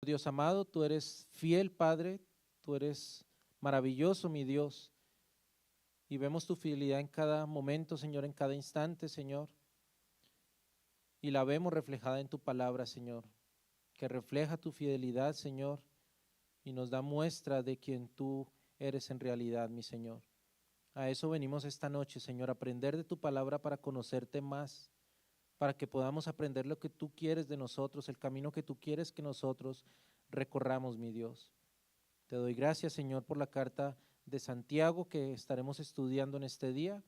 Dios amado, tú eres fiel, Padre, tú eres maravilloso, mi Dios, y vemos tu fidelidad en cada momento, Señor, en cada instante, Señor, y la vemos reflejada en tu palabra, Señor, que refleja tu fidelidad, Señor, y nos da muestra de quien tú eres en realidad, mi Señor. A eso venimos esta noche, Señor, a aprender de tu palabra para conocerte más, para que podamos aprender lo que tú quieres de nosotros, el camino que tú quieres que nosotros recorramos, mi Dios. Te doy gracias, Señor, por la carta de Santiago que estaremos estudiando en este día,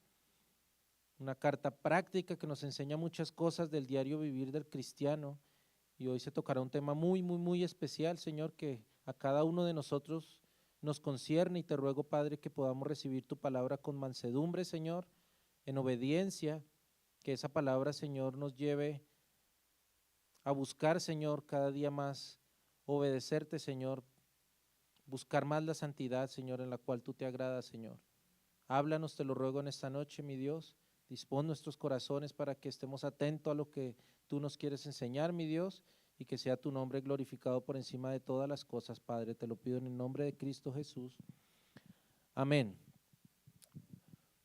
una carta práctica que nos enseña muchas cosas del diario vivir del cristiano, y hoy se tocará un tema muy especial, Señor, que a cada uno de nosotros nos concierne, y te ruego, Padre, que podamos recibir tu palabra con mansedumbre, Señor, en obediencia, que esa palabra, Señor, nos lleve a buscar, Señor, cada día más obedecerte, Señor, buscar más la santidad, Señor, en la cual tú te agradas, Señor. Háblanos, te lo ruego en esta noche, mi Dios. Dispón nuestros corazones para que estemos atentos a lo que tú nos quieres enseñar, mi Dios, y que sea tu nombre glorificado por encima de todas las cosas, Padre. Te lo pido en el nombre de Cristo Jesús. Amén.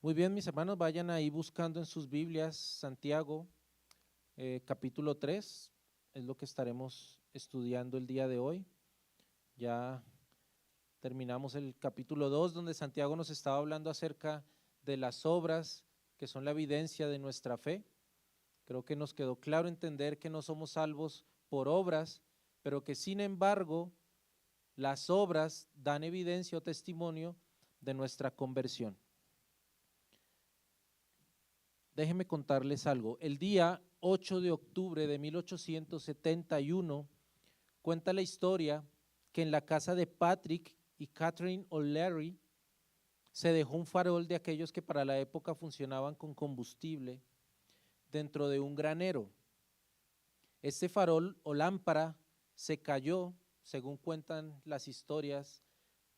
Muy bien, mis hermanos, vayan ahí buscando en sus Biblias Santiago, capítulo 3, es lo que estaremos estudiando el día de hoy. Ya terminamos el capítulo 2, donde Santiago nos estaba hablando acerca de las obras que son la evidencia de nuestra fe. Creo que nos quedó claro entender que no somos salvos por obras, pero que sin embargo las obras dan evidencia o testimonio de nuestra conversión. Déjenme contarles algo. El día 8 de octubre de 1871 cuenta la historia que en la casa de Patrick y Catherine O'Leary se dejó un farol de aquellos que para la época funcionaban con combustible dentro de un granero. Este farol o lámpara se cayó, según cuentan las historias,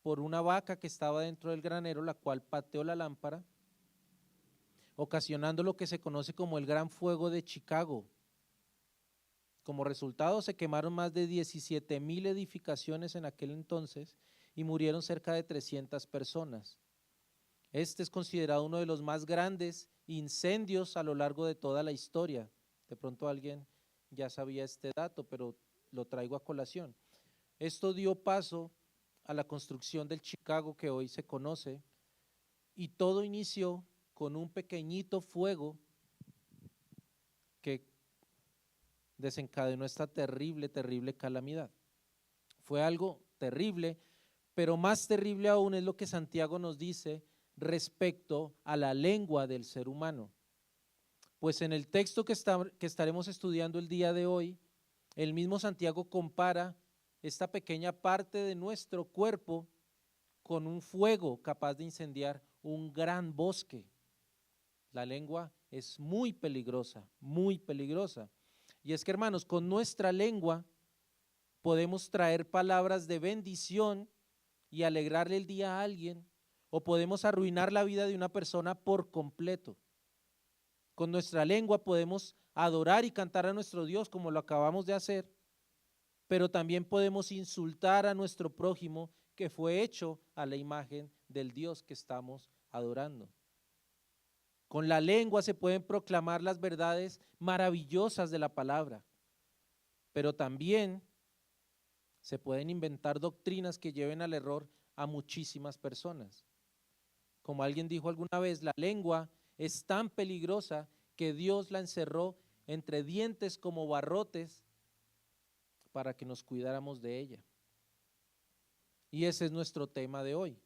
por una vaca que estaba dentro del granero, la cual pateó la lámpara, ocasionando lo que se conoce como el Gran Fuego de Chicago. Como resultado se quemaron más de 17,000 edificaciones en aquel entonces y murieron cerca de 300 personas. Este es considerado uno de los más grandes incendios a lo largo de toda la historia. De pronto alguien ya sabía este dato, pero lo traigo a colación. Esto dio paso a la construcción del Chicago que hoy se conoce, y todo inició con un pequeñito fuego que desencadenó esta terrible calamidad. Fue algo terrible, pero más terrible aún es lo que Santiago nos dice respecto a la lengua del ser humano. Pues en el texto que estaremos estudiando el día de hoy, el mismo Santiago compara esta pequeña parte de nuestro cuerpo con un fuego capaz de incendiar un gran bosque. La lengua es muy peligrosa, muy peligrosa. Y es que, hermanos, con nuestra lengua podemos traer palabras de bendición y alegrarle el día a alguien, o podemos arruinar la vida de una persona por completo. Con nuestra lengua podemos adorar y cantar a nuestro Dios como lo acabamos de hacer, pero también podemos insultar a nuestro prójimo que fue hecho a la imagen del Dios que estamos adorando. Con la lengua se pueden proclamar las verdades maravillosas de la palabra, pero también se pueden inventar doctrinas que lleven al error a muchísimas personas. Como alguien dijo alguna vez, la lengua es tan peligrosa que Dios la encerró entre dientes como barrotes para que nos cuidáramos de ella. Y ese es nuestro tema de hoy.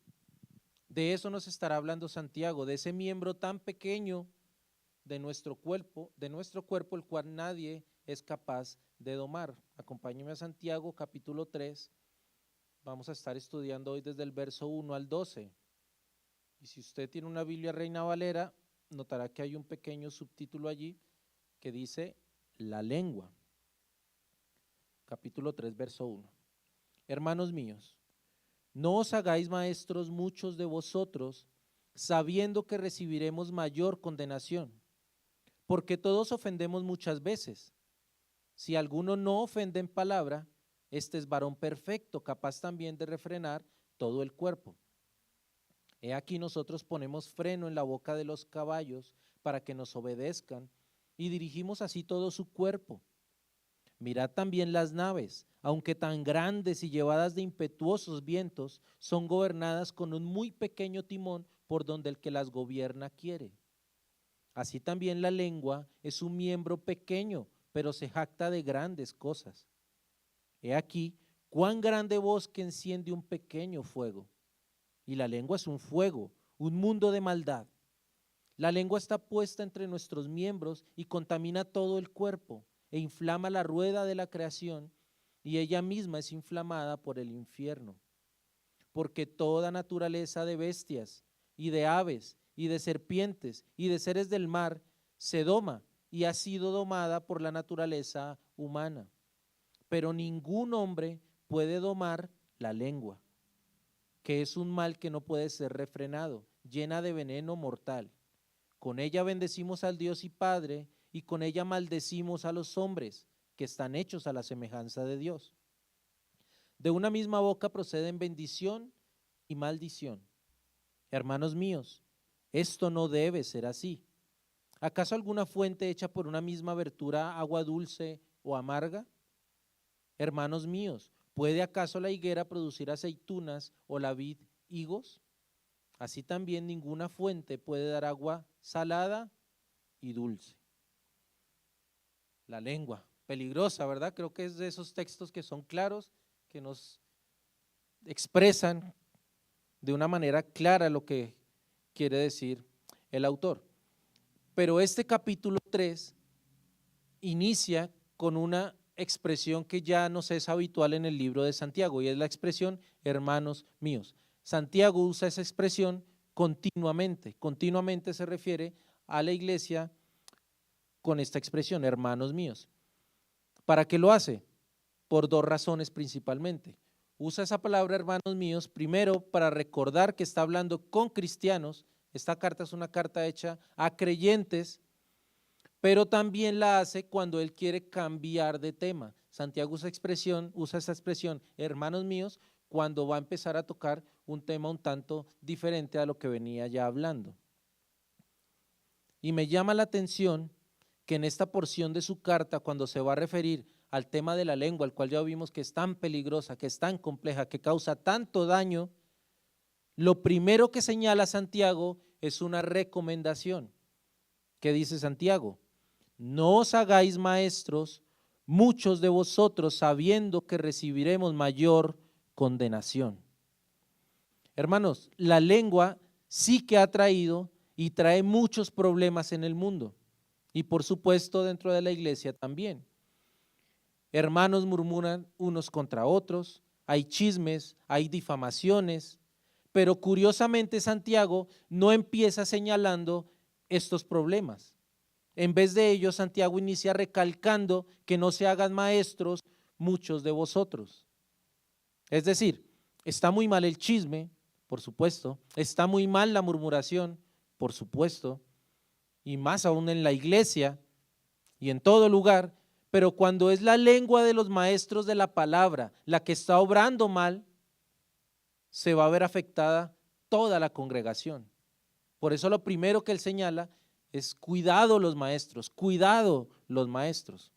De eso nos estará hablando Santiago, de ese miembro tan pequeño de nuestro cuerpo, el cual nadie es capaz de domar. Acompáñeme a Santiago capítulo 3, vamos a estar estudiando hoy desde el verso 1 al 12. Y si usted tiene una Biblia Reina Valera, notará que hay un pequeño subtítulo allí que dice la lengua. Capítulo 3, verso 1. Hermanos míos, no os hagáis maestros muchos de vosotros, sabiendo que recibiremos mayor condenación, porque todos ofendemos muchas veces. Si alguno no ofende en palabra, Este es varón perfecto, capaz también de refrenar todo el cuerpo. He aquí nosotros ponemos freno en la boca de los caballos para que nos obedezcan y dirigimos así todo su cuerpo. Mirad también las naves, aunque tan grandes y llevadas de impetuosos vientos, son gobernadas con un muy pequeño timón por donde el que las gobierna quiere. Así también la lengua es un miembro pequeño, pero se jacta de grandes cosas. He aquí cuán grande bosque enciende un pequeño fuego. Y la lengua es un fuego, un mundo de maldad. La lengua está puesta entre nuestros miembros y contamina todo el cuerpo e inflama la rueda de la creación, y ella misma es inflamada por el infierno. Porque toda naturaleza de bestias y de aves y de serpientes y de seres del mar se doma y ha sido domada por la naturaleza humana. Pero ningún hombre puede domar la lengua, que es un mal que no puede ser refrenado, llena de veneno mortal. Con ella bendecimos al Dios y Padre, y con ella maldecimos a los hombres, que están hechos a la semejanza de Dios. De una misma boca proceden bendición y maldición. Hermanos míos, esto no debe ser así. ¿Acaso alguna fuente hecha por una misma abertura agua dulce o amarga? Hermanos míos, ¿puede acaso la higuera producir aceitunas o la vid higos? Así también ninguna fuente puede dar agua salada y dulce. La lengua, peligrosa, ¿verdad? Creo que es de esos textos que son claros, que nos expresan de una manera clara lo que quiere decir el autor. Pero este capítulo 3 inicia con una expresión que ya nos es habitual en el libro de Santiago, y es la expresión hermanos míos. Santiago usa esa expresión continuamente se refiere a la iglesia con esta expresión, hermanos míos. ¿Para qué lo hace? Por dos razones principalmente. Usa esa palabra hermanos míos, primero para recordar que está hablando con cristianos. Esta carta es una carta hecha a creyentes, pero también la hace cuando él quiere cambiar de tema. Santiago usa esa expresión, hermanos míos, cuando va a empezar a tocar un tema un tanto diferente a lo que venía ya hablando. Y me llama la atención que en esta porción de su carta, cuando se va a referir al tema de la lengua, el cual ya vimos que es tan peligrosa, que es tan compleja, que causa tanto daño, lo primero que señala Santiago es una recomendación. ¿Qué dice Santiago? No os hagáis maestros muchos de vosotros, sabiendo que recibiremos mayor condenación. Hermanos, la lengua sí que ha traído y trae muchos problemas en el mundo, y por supuesto dentro de la iglesia también. Hermanos murmuran unos contra otros, hay chismes, hay difamaciones, pero curiosamente Santiago no empieza señalando estos problemas. En vez de ello, Santiago inicia recalcando que no se hagan maestros muchos de vosotros. Es decir, está muy mal el chisme, por supuesto, está muy mal la murmuración, por supuesto, y más aún en la iglesia y en todo lugar, pero cuando es la lengua de los maestros de la palabra la que está obrando mal, se va a ver afectada toda la congregación. Por eso lo primero que él señala es cuidado los maestros, cuidado los maestros.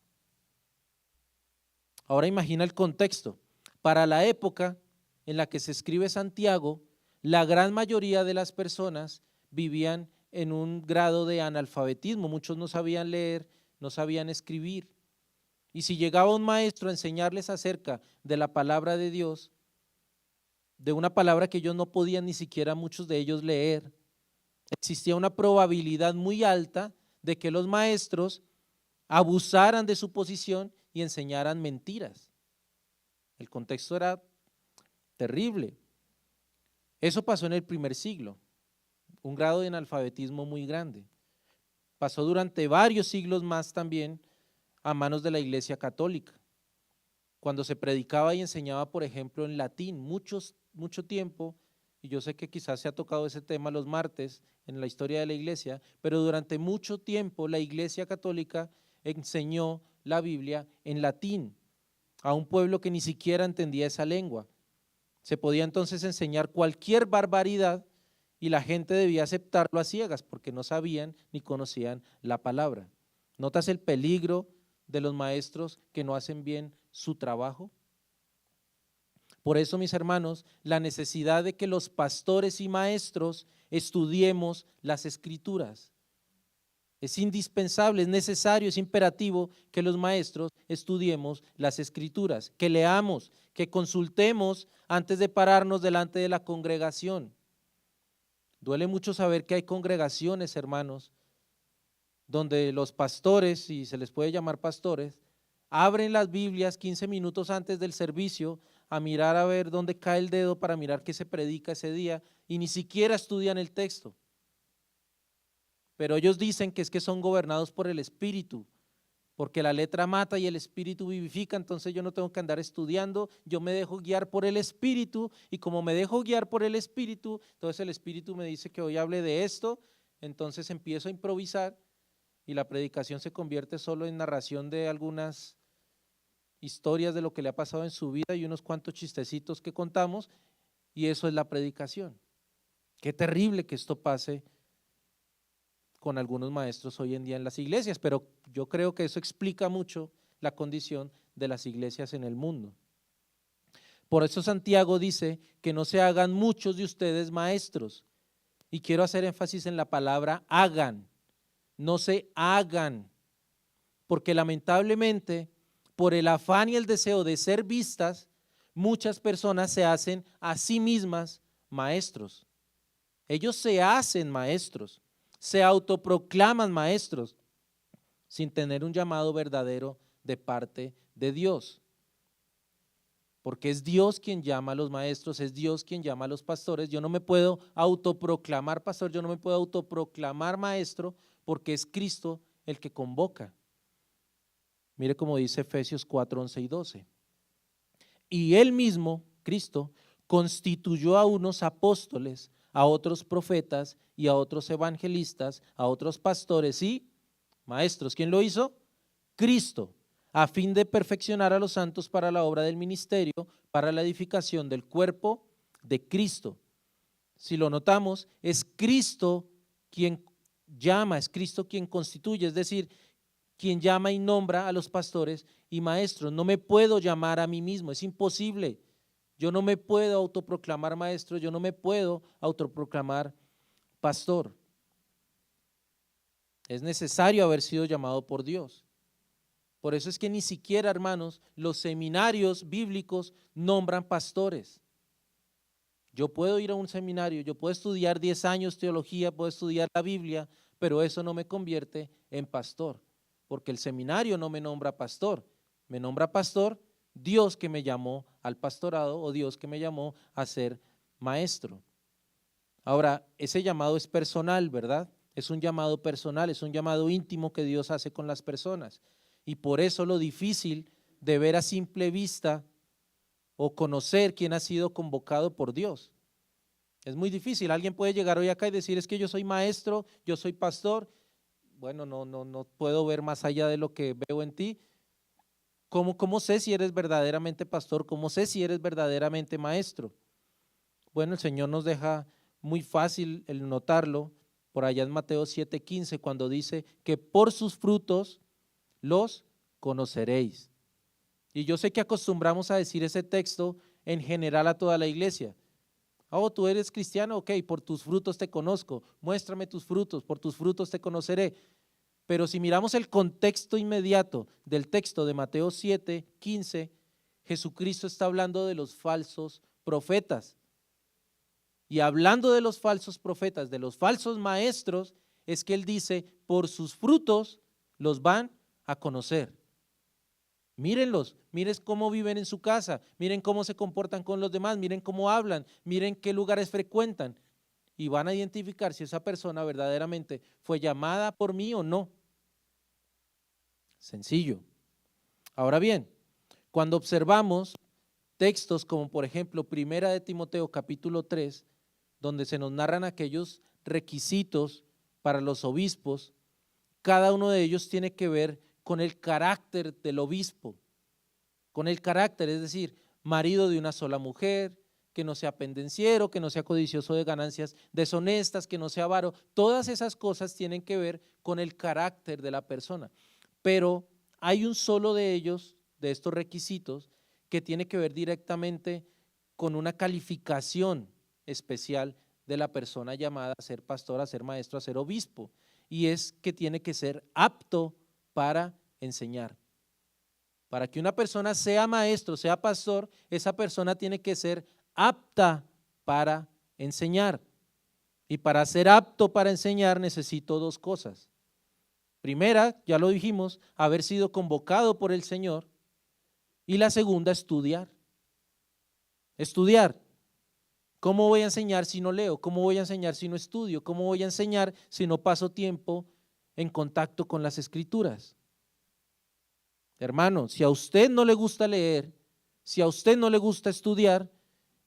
Ahora imagina el contexto. Para la época en la que se escribe Santiago, la gran mayoría de las personas vivían en un grado de analfabetismo, muchos no sabían leer, no sabían escribir. Y si llegaba un maestro a enseñarles acerca de la palabra de Dios, de una palabra que ellos no podían ni siquiera muchos de ellos leer, existía una probabilidad muy alta de que los maestros abusaran de su posición y enseñaran mentiras. El contexto era terrible. Eso pasó en el primer siglo, un grado de analfabetismo muy grande. Pasó durante varios siglos más también a manos de la Iglesia Católica, cuando se predicaba y enseñaba, por ejemplo, en latín, mucho tiempo, y yo sé que quizás se ha tocado ese tema los martes en la historia de la iglesia, pero durante mucho tiempo la Iglesia Católica enseñó la Biblia en latín. a un pueblo que ni siquiera entendía esa lengua. Se podía entonces enseñar cualquier barbaridad y la gente debía aceptarlo a ciegas porque no sabían ni conocían la palabra. ¿Notas el peligro de los maestros que no hacen bien su trabajo? Por eso, mis hermanos, la necesidad de que los pastores y maestros estudiemos las Escrituras. Es indispensable, es necesario, es imperativo que los maestros estudiemos las Escrituras, que leamos, que consultemos antes de pararnos delante de la congregación. Duele mucho saber que hay congregaciones, hermanos, donde los pastores, si se les puede llamar pastores, abren las Biblias 15 minutos antes del servicio a mirar a ver dónde cae el dedo para mirar qué se predica ese día y ni siquiera estudian el texto. Pero ellos dicen que es que son gobernados por el Espíritu, porque la letra mata y el Espíritu vivifica, entonces yo no tengo que andar estudiando, yo me dejo guiar por el Espíritu y como me dejo guiar por el Espíritu, entonces el Espíritu me dice que hoy hable de esto, entonces empiezo a improvisar y la predicación se convierte solo en narración de algunas historias de lo que le ha pasado en su vida y unos cuantos chistecitos que contamos y eso es la predicación. Qué terrible que esto pase con algunos maestros hoy en día en las iglesias, pero yo creo que eso explica mucho la condición de las iglesias en el mundo. Por eso Santiago dice que no se hagan muchos de ustedes maestros, y quiero hacer énfasis en la palabra hagan, no se hagan, porque lamentablemente por el afán y el deseo de ser vistas, muchas personas se hacen a sí mismas maestros. Ellos se hacen maestros, se autoproclaman maestros sin tener un llamado verdadero de parte de Dios. Porque es Dios quien llama a los maestros, es Dios quien llama a los pastores. Yo no me puedo autoproclamar pastor, yo no me puedo autoproclamar maestro porque es Cristo el que convoca. Mire cómo dice Efesios 4, 11 y 12. Y él mismo, Cristo, constituyó a unos apóstoles, a otros profetas y a otros evangelistas, a otros pastores y maestros. ¿Quién lo hizo? Cristo, a fin de perfeccionar a los santos para la obra del ministerio, para la edificación del cuerpo de Cristo. Si lo notamos, es Cristo quien llama, es Cristo quien constituye, es decir, quien llama y nombra a los pastores y maestros. No me puedo llamar a mí mismo, es imposible. Yo no me puedo autoproclamar maestro, yo no me puedo autoproclamar pastor. Es necesario haber sido llamado por Dios. Por eso es que ni siquiera, hermanos, los seminarios bíblicos nombran pastores. Yo puedo ir a un seminario, yo puedo estudiar 10 años teología, puedo estudiar la Biblia, pero eso no me convierte en pastor, porque el seminario no me nombra pastor, me nombra pastor Dios que me llamó al pastorado o Dios que me llamó a ser maestro. Ahora, ese llamado es personal, ¿verdad? Es un llamado personal, es un llamado íntimo que Dios hace con las personas. Y por eso lo difícil de ver a simple vista o conocer quién ha sido convocado por Dios. Es muy difícil. Alguien puede llegar hoy acá y decir, es que yo soy maestro, yo soy pastor. Bueno, no puedo ver más allá de lo que veo en ti. ¿Cómo sé si eres verdaderamente pastor? ¿Cómo sé si eres verdaderamente maestro? Bueno, el Señor nos deja muy fácil el notarlo por allá en Mateo 7:15, cuando dice que por sus frutos los conoceréis. Y yo sé que acostumbramos a decir ese texto en general a toda la iglesia. Oh, tú eres cristiano, ok, por tus frutos te conozco, muéstrame tus frutos, por tus frutos te conoceré. Pero si miramos el contexto inmediato del texto de Mateo 7:15, Jesucristo está hablando de los falsos profetas. Y hablando de los falsos profetas, de los falsos maestros, es que él dice, por sus frutos los van a conocer. Mírenlos, miren cómo viven en su casa, miren cómo se comportan con los demás, miren cómo hablan, miren qué lugares frecuentan y van a identificar si esa persona verdaderamente fue llamada por mí o no. Sencillo. Ahora bien, cuando observamos textos como por ejemplo Primera de Timoteo capítulo 3, donde se nos narran aquellos requisitos para los obispos, cada uno de ellos tiene que ver con el carácter del obispo. con el carácter, es decir, marido de una sola mujer, que no sea pendenciero, que no sea codicioso de ganancias deshonestas, que no sea avaro. Todas esas cosas tienen que ver con el carácter de la persona. Pero hay un solo de ellos, de estos requisitos, que tiene que ver directamente con una calificación especial de la persona llamada a ser pastor, a ser maestro, a ser obispo, y es que tiene que ser apto para enseñar. Para que una persona sea maestro, sea pastor, esa persona tiene que ser apta para enseñar. Y para ser apto para enseñar necesito dos cosas. Primera, ya lo dijimos, haber sido convocado por el Señor. Y la segunda, estudiar. Estudiar. ¿Cómo voy a enseñar si no leo? ¿Cómo voy a enseñar si no estudio? ¿Cómo voy a enseñar si no paso tiempo en contacto con las Escrituras? Hermano, si a usted no le gusta leer, si a usted no le gusta estudiar,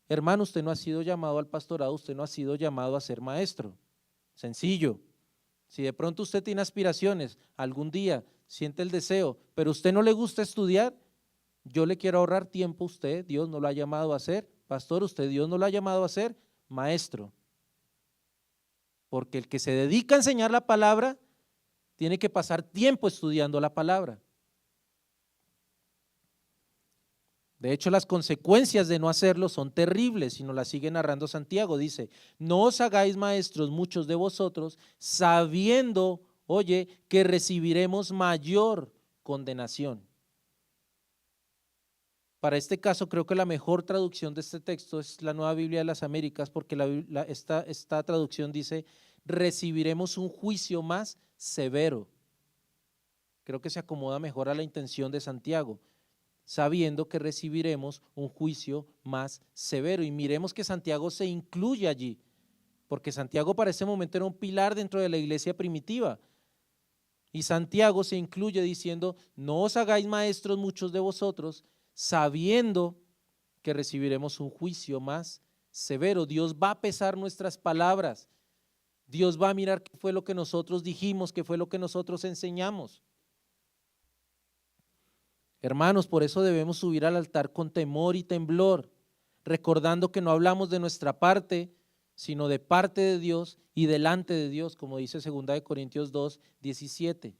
hermano, usted no ha sido llamado al pastorado, usted no ha sido llamado a ser maestro. Sencillo. Si de pronto usted tiene aspiraciones, algún día siente el deseo, pero a usted no le gusta estudiar, yo le quiero ahorrar tiempo a usted, Dios no lo ha llamado a ser pastor, usted Dios no lo ha llamado a ser maestro. Porque el que se dedica a enseñar la palabra tiene que pasar tiempo estudiando la palabra. De hecho, las consecuencias de no hacerlo son terribles, y nos las sigue narrando Santiago. Dice, no os hagáis maestros muchos de vosotros, sabiendo, oye, que recibiremos mayor condenación. Para este caso, creo que la mejor traducción de este texto es la Nueva Biblia de las Américas, porque esta traducción dice, recibiremos un juicio más severo. Creo que se acomoda mejor a la intención de Santiago, sabiendo que recibiremos un juicio más severo. Y miremos que Santiago se incluye allí, porque Santiago para ese momento era un pilar dentro de la iglesia primitiva. Y Santiago se incluye diciendo, no os hagáis maestros muchos de vosotros, sabiendo que recibiremos un juicio más severo. Dios va a pesar nuestras palabras. Dios va a mirar qué fue lo que nosotros dijimos, qué fue lo que nosotros enseñamos. Hermanos, por eso debemos subir al altar con temor y temblor, recordando que no hablamos de nuestra parte, sino de parte de Dios y delante de Dios, como dice 2 Corintios 2, 17.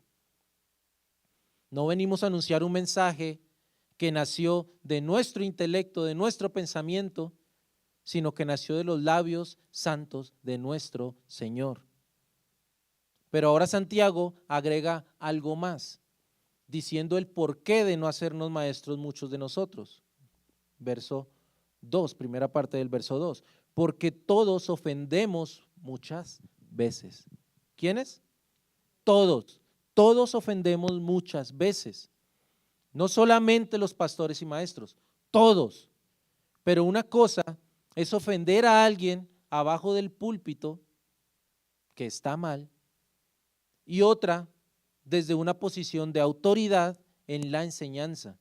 No venimos a anunciar un mensaje que nació de nuestro intelecto, de nuestro pensamiento, sino que nació de los labios santos de nuestro Señor. Pero ahora Santiago agrega algo más, diciendo el porqué de no hacernos maestros muchos de nosotros. Verso 2, primera parte del verso 2. Porque todos ofendemos muchas veces. ¿Quiénes? Todos ofendemos muchas veces. No solamente los pastores y maestros, todos. Pero una cosa es ofender a alguien abajo del púlpito, que está mal, y otra desde una posición de autoridad en la enseñanza.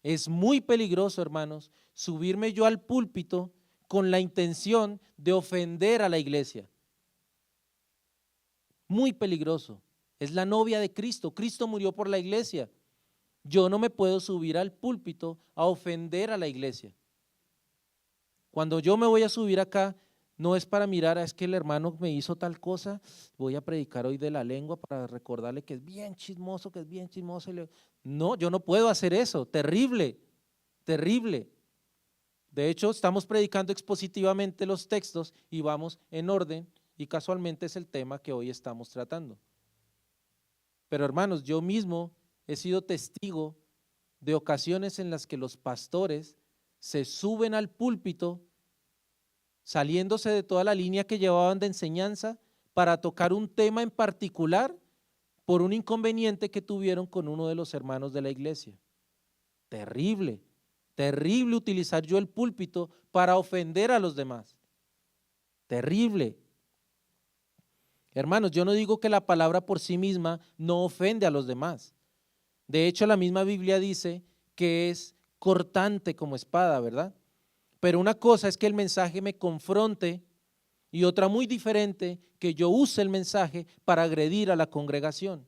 Es muy peligroso, hermanos, subirme yo al púlpito con la intención de ofender a la iglesia. Muy peligroso. Es la novia de Cristo. Cristo murió por la iglesia. Yo no me puedo subir al púlpito a ofender a la iglesia. Cuando yo me voy a subir acá, no es para mirar, es que el hermano me hizo tal cosa, voy a predicar hoy de la lengua para recordarle que es bien chismoso, que es bien chismoso. No, yo no puedo hacer eso, terrible, terrible. De hecho, estamos predicando expositivamente los textos y vamos en orden, y casualmente es el tema que hoy estamos tratando. Pero hermanos, yo mismo he sido testigo de ocasiones en las que los pastores se suben al púlpito saliéndose de toda la línea que llevaban de enseñanza para tocar un tema en particular por un inconveniente que tuvieron con uno de los hermanos de la iglesia. Terrible, terrible utilizar yo el púlpito para ofender a los demás. Terrible. Hermanos, yo no digo que la palabra por sí misma no ofende a los demás. De hecho, la misma Biblia dice que es cortante como espada, ¿verdad? Pero una cosa es que el mensaje me confronte y otra muy diferente, que yo use el mensaje para agredir a la congregación.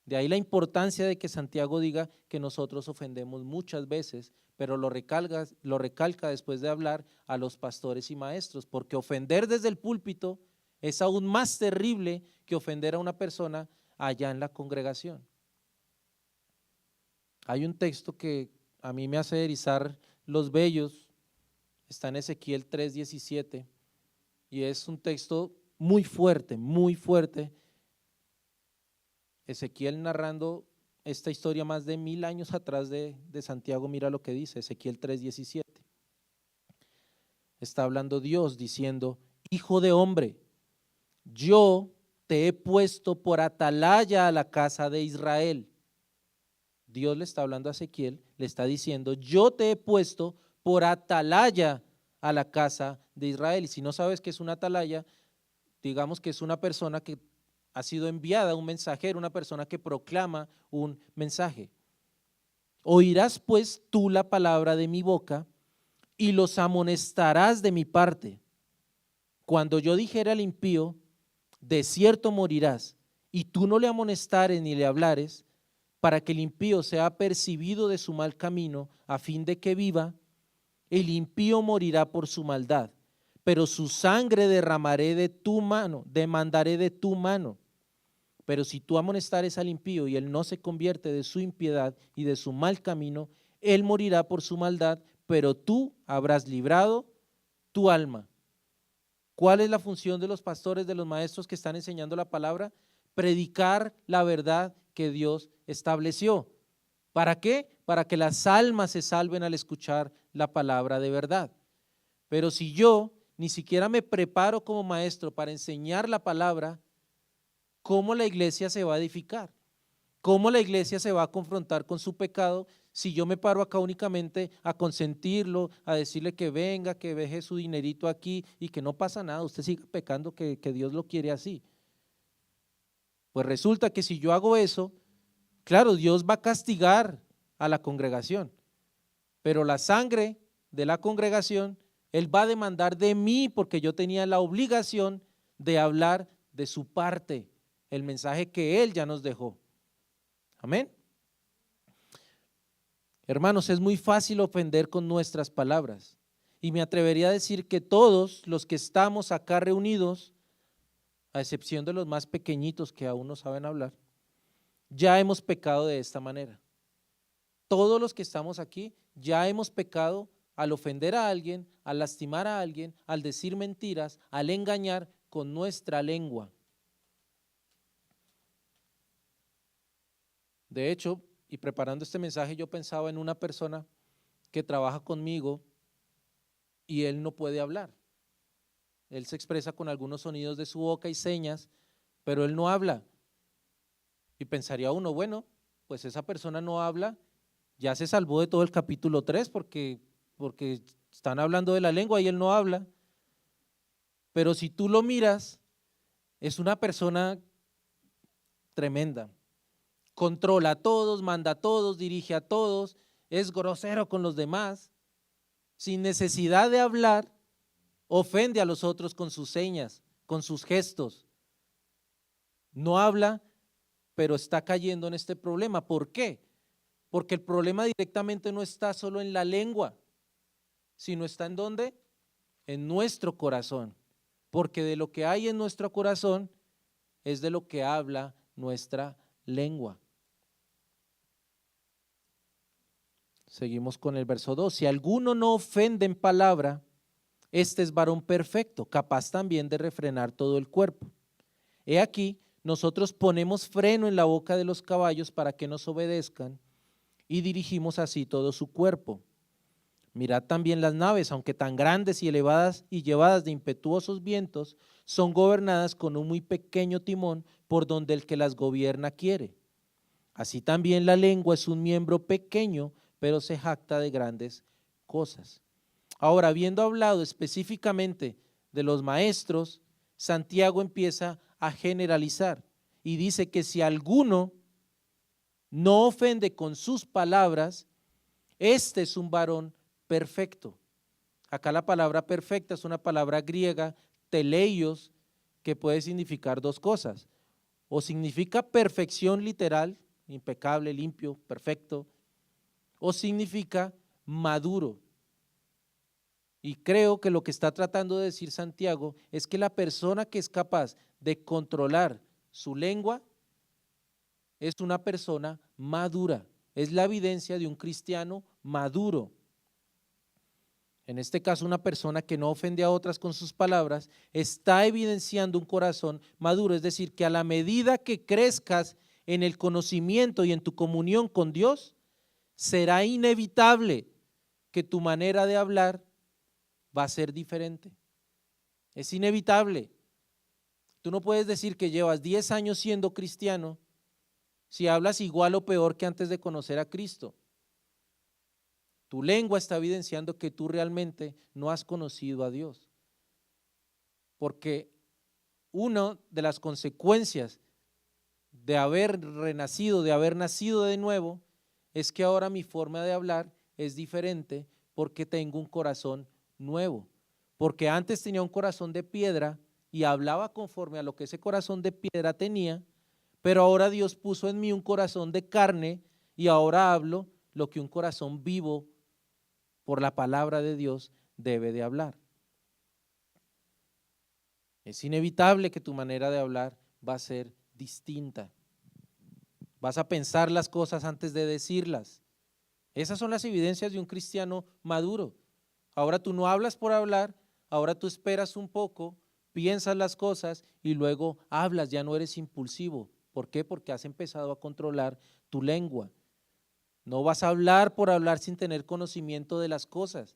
De ahí la importancia de que Santiago diga que nosotros ofendemos muchas veces, pero lo recalca después de hablar a los pastores y maestros, porque ofender desde el púlpito es aún más terrible que ofender a una persona allá en la congregación. Hay un texto que a mí me hace erizar los vellos, está en Ezequiel 3:17, y es un texto muy fuerte, muy fuerte. Ezequiel narrando esta historia más de 1000 años atrás de Santiago, mira lo que dice, Ezequiel 3:17. Está hablando Dios diciendo: hijo de hombre, yo te he puesto por atalaya a la casa de Israel. Dios le está hablando a Ezequiel, le está diciendo: yo te he puesto por atalaya a la casa de Israel. Y si no sabes qué es una atalaya, digamos que es una persona que ha sido enviada, un mensajero, una persona que proclama un mensaje. Oirás pues tú la palabra de mi boca y los amonestarás de mi parte. Cuando yo dijera al impío, de cierto morirás, y tú no le amonestares ni le hablares, para que el impío sea apercibido de su mal camino, a fin de que viva, el impío morirá por su maldad, pero su sangre derramaré de tu mano, demandaré de tu mano. Pero si tú amonestares al impío y él no se convierte de su impiedad y de su mal camino, él morirá por su maldad, pero tú habrás librado tu alma. ¿Cuál es la función de los pastores, de los maestros que están enseñando la palabra? Predicar la verdad que Dios estableció. ¿Para qué? Para que las almas se salven al escuchar la palabra de verdad. Pero si yo ni siquiera me preparo como maestro para enseñar la palabra, ¿cómo la iglesia se va a edificar? ¿Cómo la iglesia se va a confrontar con su pecado si yo me paro acá únicamente a consentirlo, a decirle que venga, que deje su dinerito aquí y que no pasa nada, usted sigue pecando, que Dios lo quiere así? Pues resulta que si yo hago eso, claro, Dios va a castigar a la congregación, pero la sangre de la congregación, Él va a demandar de mí porque yo tenía la obligación de hablar de su parte, el mensaje que Él ya nos dejó. Amén. Hermanos, es muy fácil ofender con nuestras palabras y me atrevería a decir que todos los que estamos acá reunidos, a excepción de los más pequeñitos que aún no saben hablar, ya hemos pecado de esta manera. Todos los que estamos aquí ya hemos pecado al ofender a alguien, al lastimar a alguien, al decir mentiras, al engañar con nuestra lengua. De hecho, y preparando este mensaje, yo pensaba en una persona que trabaja conmigo y él no puede hablar. Él se expresa con algunos sonidos de su boca y señas, pero él no habla. Y pensaría uno, bueno, pues esa persona no habla, ya se salvó de todo el capítulo 3 porque están hablando de la lengua y él no habla. Pero si tú lo miras, es una persona tremenda. Controla a todos, manda a todos, dirige a todos, es grosero con los demás, sin necesidad de hablar, ofende a los otros con sus señas, con sus gestos. No habla, pero está cayendo en este problema. ¿Por qué? Porque el problema directamente no está solo en la lengua, sino está ¿en dónde? En nuestro corazón. Porque de lo que hay en nuestro corazón es de lo que habla nuestra lengua. Seguimos con el verso 2. Si alguno no ofende en palabra, este es varón perfecto, capaz también de refrenar todo el cuerpo. He aquí, nosotros ponemos freno en la boca de los caballos para que nos obedezcan y dirigimos así todo su cuerpo. Mirad también las naves, aunque tan grandes y elevadas y llevadas de impetuosos vientos, son gobernadas con un muy pequeño timón por donde el que las gobierna quiere. Así también la lengua es un miembro pequeño, pero se jacta de grandes cosas. Ahora, habiendo hablado específicamente de los maestros, Santiago empieza a generalizar y dice que si alguno no ofende con sus palabras, este es un varón perfecto. Acá la palabra perfecta es una palabra griega, teleios, que puede significar dos cosas. O significa perfección literal, impecable, limpio, perfecto, o significa maduro. Y creo que lo que está tratando de decir Santiago es que la persona que es capaz de controlar su lengua es una persona madura, es la evidencia de un cristiano maduro. En este caso, una persona que no ofende a otras con sus palabras está evidenciando un corazón maduro, es decir, que a la medida que crezcas en el conocimiento y en tu comunión con Dios, será inevitable que tu manera de hablar va a ser diferente. Es inevitable. Tú no puedes decir que llevas 10 años siendo cristiano si hablas igual o peor que antes de conocer a Cristo. Tu lengua está evidenciando que tú realmente no has conocido a Dios. Porque una de las consecuencias de haber renacido, de haber nacido de nuevo, es que ahora mi forma de hablar es diferente porque tengo un corazón nuevo. Porque antes tenía un corazón de piedra y hablaba conforme a lo que ese corazón de piedra tenía, pero ahora Dios puso en mí un corazón de carne y ahora hablo lo que un corazón vivo por la palabra de Dios debe de hablar. Es inevitable que tu manera de hablar va a ser distinta. Vas a pensar las cosas antes de decirlas. Esas son las evidencias de un cristiano maduro. Ahora tú no hablas por hablar, ahora tú esperas un poco, piensas las cosas y luego hablas, ya no eres impulsivo. ¿Por qué? Porque has empezado a controlar tu lengua. No vas a hablar por hablar sin tener conocimiento de las cosas.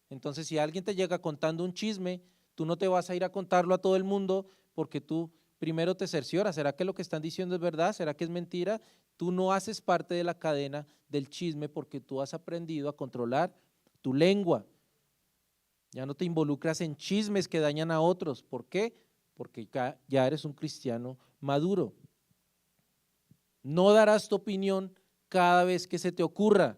Entonces, si alguien te llega contando un chisme, tú no te vas a ir a contarlo a todo el mundo porque tú primero te cercioras. ¿Será que lo que están diciendo es verdad? ¿Será que es mentira? Tú no haces parte de la cadena del chisme porque tú has aprendido a controlar tu lengua. Ya no te involucras en chismes que dañan a otros. ¿Por qué? Porque ya eres un cristiano maduro. No darás tu opinión cada vez que se te ocurra.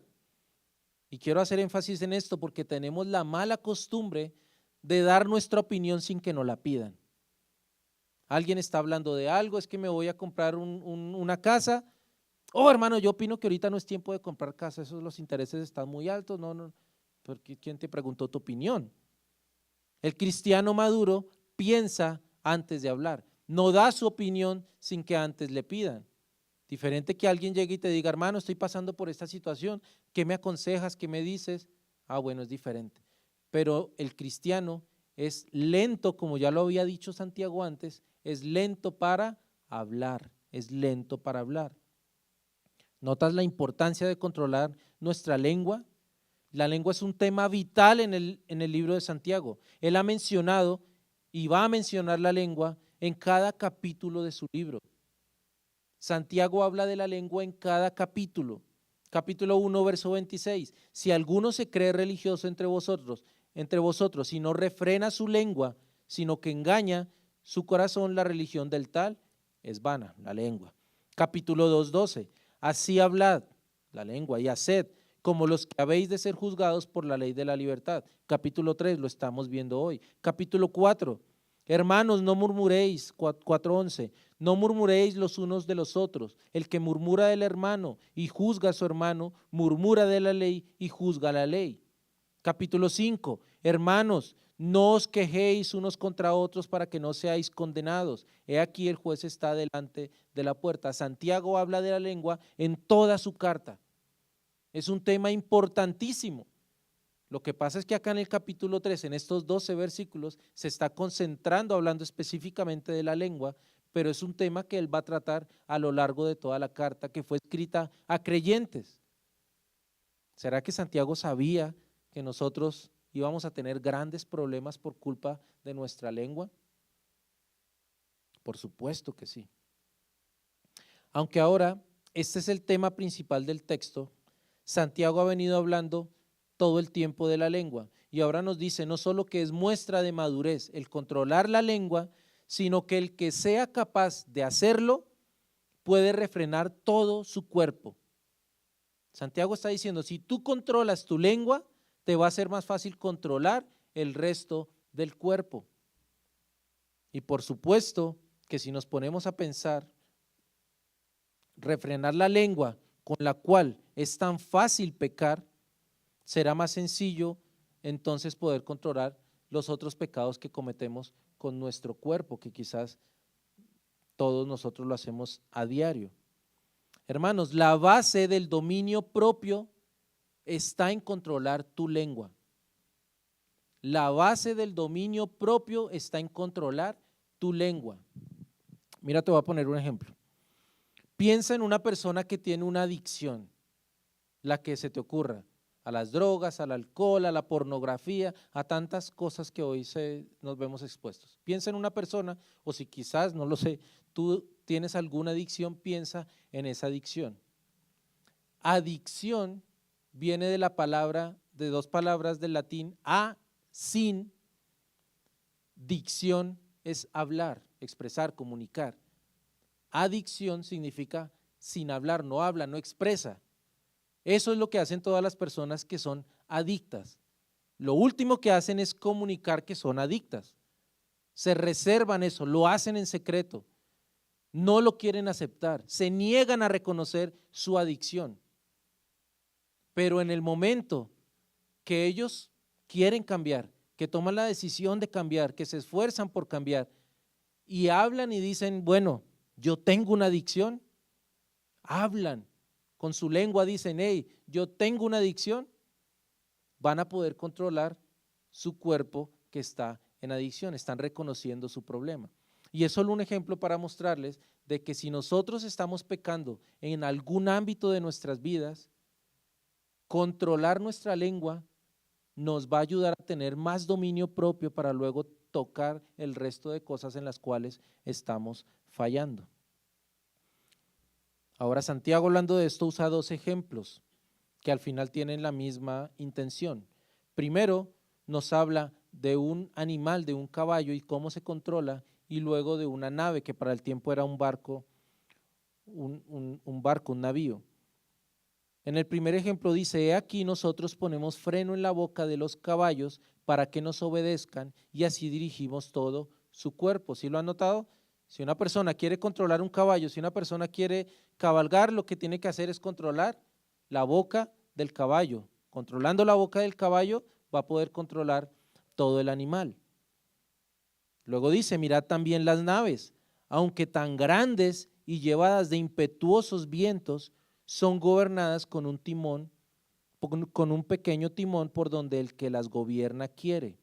Y quiero hacer énfasis en esto porque tenemos la mala costumbre de dar nuestra opinión sin que nos la pidan. Alguien está hablando de algo, es que me voy a comprar una casa. Oh, hermano, yo opino que ahorita no es tiempo de comprar casa, los intereses están muy altos. No, porque ¿quién te preguntó tu opinión? El cristiano maduro piensa antes de hablar, no da su opinión sin que antes le pidan. Diferente que alguien llegue y te diga, hermano, estoy pasando por esta situación, ¿qué me aconsejas? ¿Qué me dices? Ah, bueno, es diferente. Pero el cristiano es lento, como ya lo había dicho Santiago antes, es lento para hablar, es lento para hablar. ¿Notas la importancia de controlar nuestra lengua? La lengua es un tema vital en el libro de Santiago. Él ha mencionado y va a mencionar la lengua en cada capítulo de su libro. Santiago habla de la lengua en cada capítulo. Capítulo 1, verso 26. Si alguno se cree religioso entre vosotros y no refrena su lengua, sino que engaña su corazón, la religión del tal es vana, la lengua. Capítulo 2, 12. Así hablad, la lengua, y haced como los que habéis de ser juzgados por la ley de la libertad. Capítulo 3, lo estamos viendo hoy. Capítulo 4. Hermanos, no murmuréis, 4:11, no murmuréis los unos de los otros. El que murmura del hermano y juzga a su hermano, murmura de la ley y juzga la ley. Capítulo 5, hermanos, no os quejéis unos contra otros para que no seáis condenados. He aquí el juez está delante de la puerta. Santiago habla de la lengua en toda su carta. Es un tema importantísimo. Lo que pasa es que acá en el capítulo 3, en estos 12 versículos, se está concentrando hablando específicamente de la lengua, pero es un tema que él va a tratar a lo largo de toda la carta que fue escrita a creyentes. ¿Será que Santiago sabía que nosotros íbamos a tener grandes problemas por culpa de nuestra lengua? Por supuesto que sí. Aunque ahora este es el tema principal del texto, Santiago ha venido hablando todo el tiempo de la lengua y ahora nos dice no solo que es muestra de madurez el controlar la lengua, sino que el que sea capaz de hacerlo puede refrenar todo su cuerpo. Santiago está diciendo, si tú controlas tu lengua, te va a ser más fácil controlar el resto del cuerpo. Y por supuesto que si nos ponemos a pensar, refrenar la lengua con la cual es tan fácil pecar, será más sencillo entonces poder controlar los otros pecados que cometemos con nuestro cuerpo, que quizás todos nosotros lo hacemos a diario. Hermanos, la base del dominio propio está en controlar tu lengua. La base del dominio propio está en controlar tu lengua. Mira, te voy a poner un ejemplo. Piensa en una persona que tiene una adicción, la que se te ocurra, a las drogas, al alcohol, a la pornografía, a tantas cosas que hoy nos vemos expuestos. Piensa en una persona, o si quizás, no lo sé, tú tienes alguna adicción, piensa en esa adicción. Adicción viene de dos palabras del latín, sin, dicción es hablar, expresar, comunicar. Adicción significa sin hablar, no habla, no expresa. Eso es lo que hacen todas las personas que son adictas. Lo último que hacen es comunicar que son adictas. Se reservan eso, lo hacen en secreto. No lo quieren aceptar, se niegan a reconocer su adicción. Pero en el momento que ellos quieren cambiar, que toman la decisión de cambiar, que se esfuerzan por cambiar y hablan y dicen, bueno, yo tengo una adicción, hablan con su lengua, dicen, hey, yo tengo una adicción, van a poder controlar su cuerpo que está en adicción, están reconociendo su problema. Y es solo un ejemplo para mostrarles de que si nosotros estamos pecando en algún ámbito de nuestras vidas, controlar nuestra lengua nos va a ayudar a tener más dominio propio para luego tocar el resto de cosas en las cuales estamos fallando. Ahora Santiago, hablando de esto, usa dos ejemplos que al final tienen la misma intención. Primero nos habla de un animal, de un caballo y cómo se controla, y luego de una nave que para el tiempo era un barco, un navío. En el primer ejemplo dice, he aquí nosotros ponemos freno en la boca de los caballos para que nos obedezcan y así dirigimos todo su cuerpo. ¿Sí lo han notado? Si una persona quiere controlar un caballo, si una persona quiere cabalgar, lo que tiene que hacer es controlar la boca del caballo. Controlando la boca del caballo va a poder controlar todo el animal. Luego dice, mirad también las naves, aunque tan grandes y llevadas de impetuosos vientos, son gobernadas con un timón, con un pequeño timón por donde el que las gobierna quiere.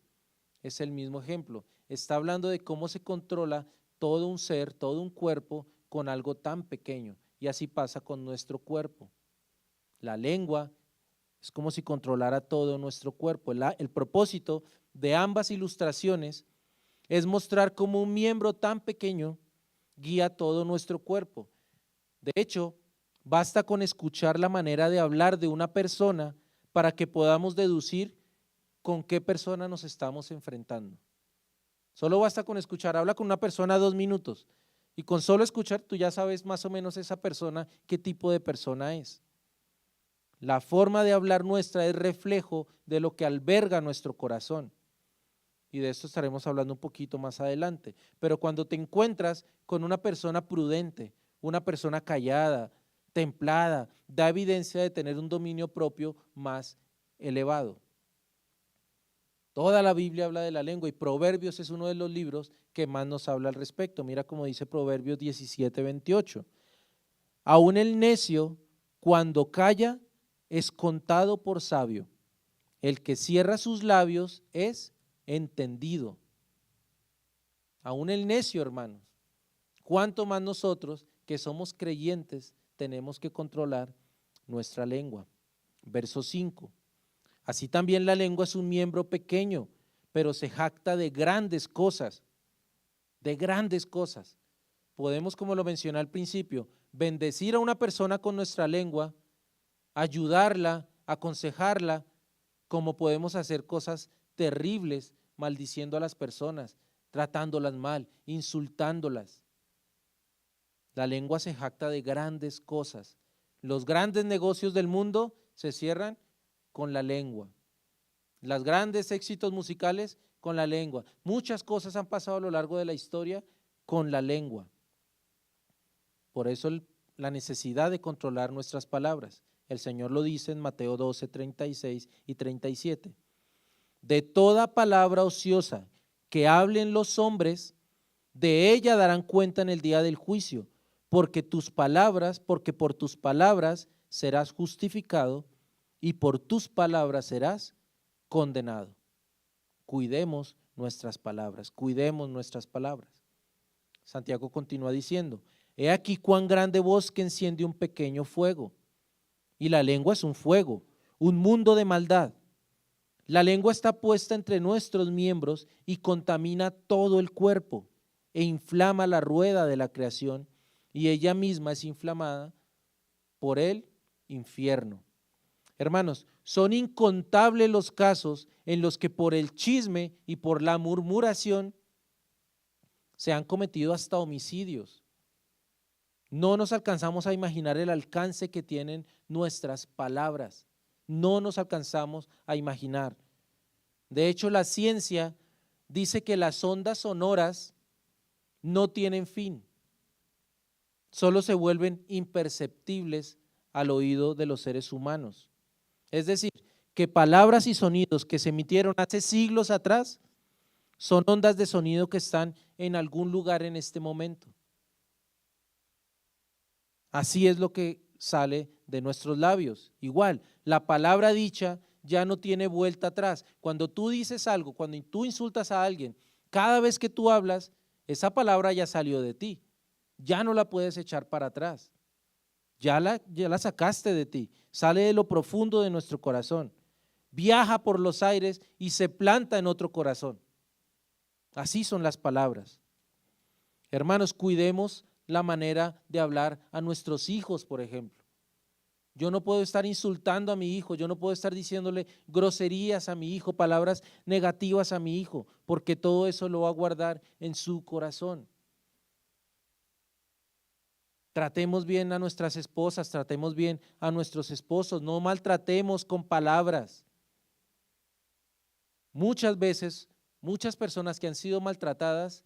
Es el mismo ejemplo. Está hablando de cómo se controla todo un ser, todo un cuerpo con algo tan pequeño. Y así pasa con nuestro cuerpo. La lengua es como si controlara todo nuestro cuerpo. El propósito de ambas ilustraciones es mostrar cómo un miembro tan pequeño guía todo nuestro cuerpo. De hecho, basta con escuchar la manera de hablar de una persona para que podamos deducir con qué persona nos estamos enfrentando. Solo basta con escuchar, habla con una persona 2 minutos y con solo escuchar tú ya sabes más o menos esa persona, qué tipo de persona es. La forma de hablar nuestra es reflejo de lo que alberga nuestro corazón. Y de esto estaremos hablando un poquito más adelante. Pero cuando te encuentras con una persona prudente, una persona callada, templada, da evidencia de tener un dominio propio más elevado. Toda la Biblia habla de la lengua y Proverbios es uno de los libros que más nos habla al respecto. Mira cómo dice Proverbios 17:28. Aún el necio, cuando calla, es contado por sabio. El que cierra sus labios es entendido. Aún el necio, hermanos. ¿Cuánto más nosotros que somos creyentes tenemos que controlar nuestra lengua? Verso 5. Así también la lengua es un miembro pequeño, pero se jacta de grandes cosas. De grandes cosas. Podemos, como lo mencioné al principio, bendecir a una persona con nuestra lengua, ayudarla, aconsejarla, como podemos hacer cosas terribles, maldiciendo a las personas, tratándolas mal, insultándolas. La lengua se jacta de grandes cosas. Los grandes negocios del mundo se cierran con la lengua. Los grandes éxitos musicales con la lengua. Muchas cosas han pasado a lo largo de la historia con la lengua. Por eso la necesidad de controlar nuestras palabras. El Señor lo dice en Mateo 12, 36 y 37. De toda palabra ociosa que hablen los hombres, de ella darán cuenta en el día del juicio, porque por tus palabras serás justificado y por tus palabras serás condenado. Cuidemos nuestras palabras, cuidemos nuestras palabras. Santiago continúa diciendo, he aquí cuán grande bosque enciende un pequeño fuego, y la lengua es un fuego, un mundo de maldad. La lengua está puesta entre nuestros miembros y contamina todo el cuerpo e inflama la rueda de la creación, y ella misma es inflamada por el infierno. Hermanos, son incontables los casos en los que por el chisme y por la murmuración se han cometido hasta homicidios. No nos alcanzamos a imaginar el alcance que tienen nuestras palabras. No nos alcanzamos a imaginar. De hecho, la ciencia dice que las ondas sonoras no tienen fin. Solo se vuelven imperceptibles al oído de los seres humanos. Es decir, que palabras y sonidos que se emitieron hace siglos atrás son ondas de sonido que están en algún lugar en este momento. Así es lo que sale de nuestros labios. Igual, la palabra dicha ya no tiene vuelta atrás. Cuando tú dices algo, cuando tú insultas a alguien, cada vez que tú hablas, esa palabra ya salió de ti. Ya no la puedes echar para atrás. Ya la sacaste de ti. Sale de lo profundo de nuestro corazón. Viaja por los aires y se planta en otro corazón. Así son las palabras. Hermanos, cuidemos la manera de hablar a nuestros hijos, por ejemplo. Yo no puedo estar insultando a mi hijo, yo no puedo estar diciéndole groserías a mi hijo, palabras negativas a mi hijo, porque todo eso lo va a guardar en su corazón. Tratemos bien a nuestras esposas, tratemos bien a nuestros esposos, no maltratemos con palabras. Muchas veces, muchas personas que han sido maltratadas